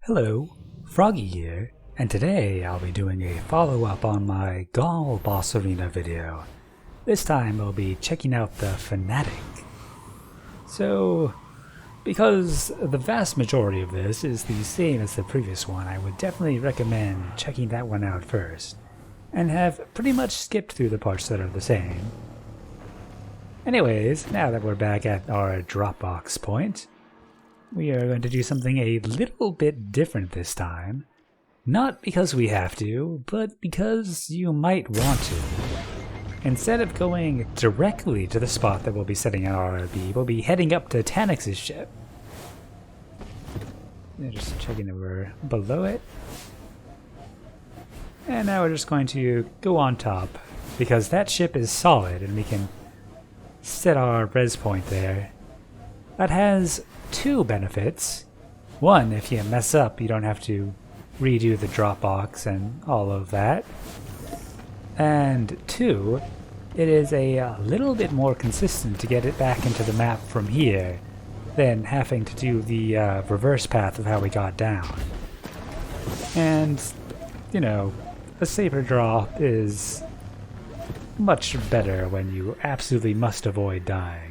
Hello, Froggy here, and today I'll be doing a follow-up on my Gaul Boss Arena video. This time I'll be checking out the Fanatic. So, because the vast majority of this is the same as the previous one, I would definitely recommend checking that one out first, and have pretty much skipped through the parts that are the same. Anyways, now that we're back at our Dropbox point, we are going to do something a little bit different this time. Not because we have to, but because you might want to. Instead of going directly to the spot that we'll be setting at IRB, we'll be heading up to Taniks' ship. Just checking that we're below it. And now we're just going to go on top, because that ship is solid and we can set our res point there. That has two benefits. One, if you mess up, you don't have to redo the Dropbox and all of that. And two, it is a little bit more consistent to get it back into the map from here than having to do the reverse path of how we got down. And, you know, a safer draw is much better when you absolutely must avoid dying.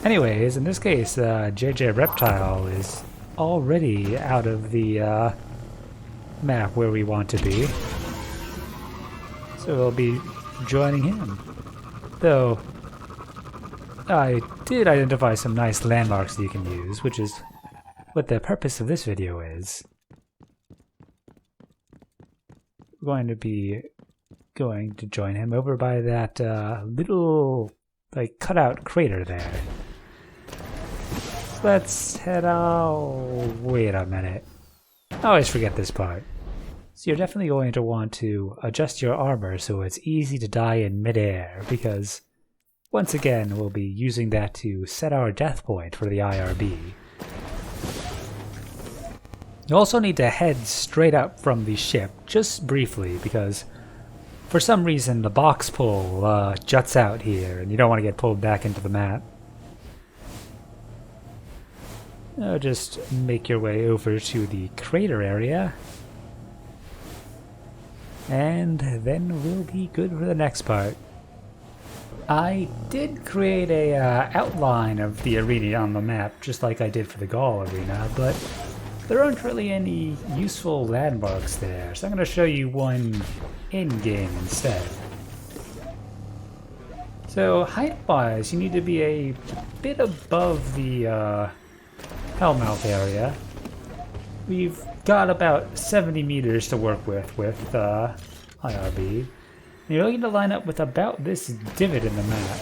Anyways, in this case, jjreptile is already out of the map where we want to be. So we'll be joining him. Though, I did identify some nice landmarks that you can use, which is what the purpose of this video is. We're going to be going to join him over by that little, like, cutout crater there. So let's head out. Wait a minute. I always forget this part. So you're definitely going to want to adjust your armor so it's easy to die in midair, because once again we'll be using that to set our death point for the IRB. You also need to head straight up from the ship, just briefly, because for some reason the box pull juts out here and you don't want to get pulled back into the map. Just make your way over to the crater area, and then we'll be good for the next part. I did create a outline of the arena on the map, just like I did for the Gaul arena, but there aren't really any useful landmarks there, so I'm going to show you one in-game instead. So height-wise, you need to be a bit above the Hellmouth area. We've got about 70 meters to work with IRB. And you're looking to line up with about this divot in the map.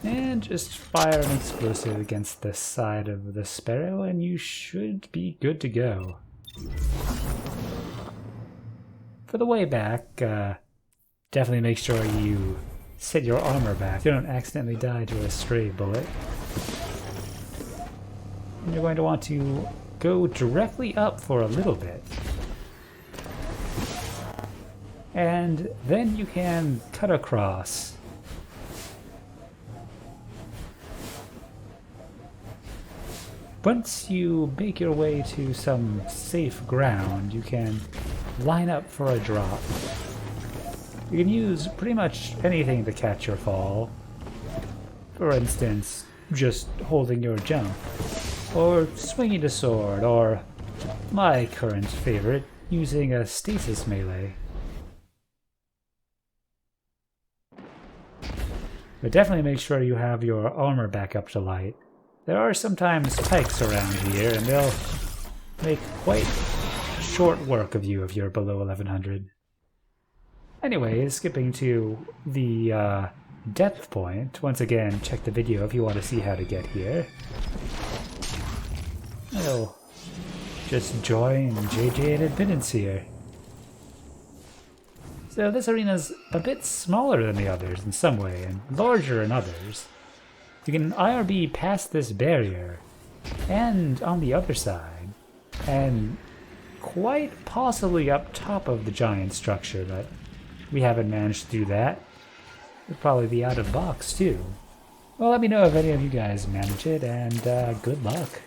And just fire an explosive against the side of the Sparrow and you should be good to go. For the way back, definitely make sure you set your armor back. You don't accidentally die to a stray bullet. And you're going to want to go directly up for a little bit. And then you can cut across. Once you make your way to some safe ground, you can line up for a drop. You can use pretty much anything to catch your fall. For instance, just holding your jump, or swinging a sword, or my current favorite, using a stasis melee. But definitely make sure you have your armor back up to light. There are sometimes Taniks around here, and they'll make quite short work of you if you're below 1100. Anyways, skipping to the death point. Once again, check the video if you want to see how to get here. Oh, just join JJ and Admittance here. So this arena's a bit smaller than the others in some way, and larger in others. You can IRB past this barrier, and on the other side, and quite possibly up top of the giant structure, but we haven't managed to do that. We'd probably be out of box too. Well, let me know if any of you guys manage it, and good luck.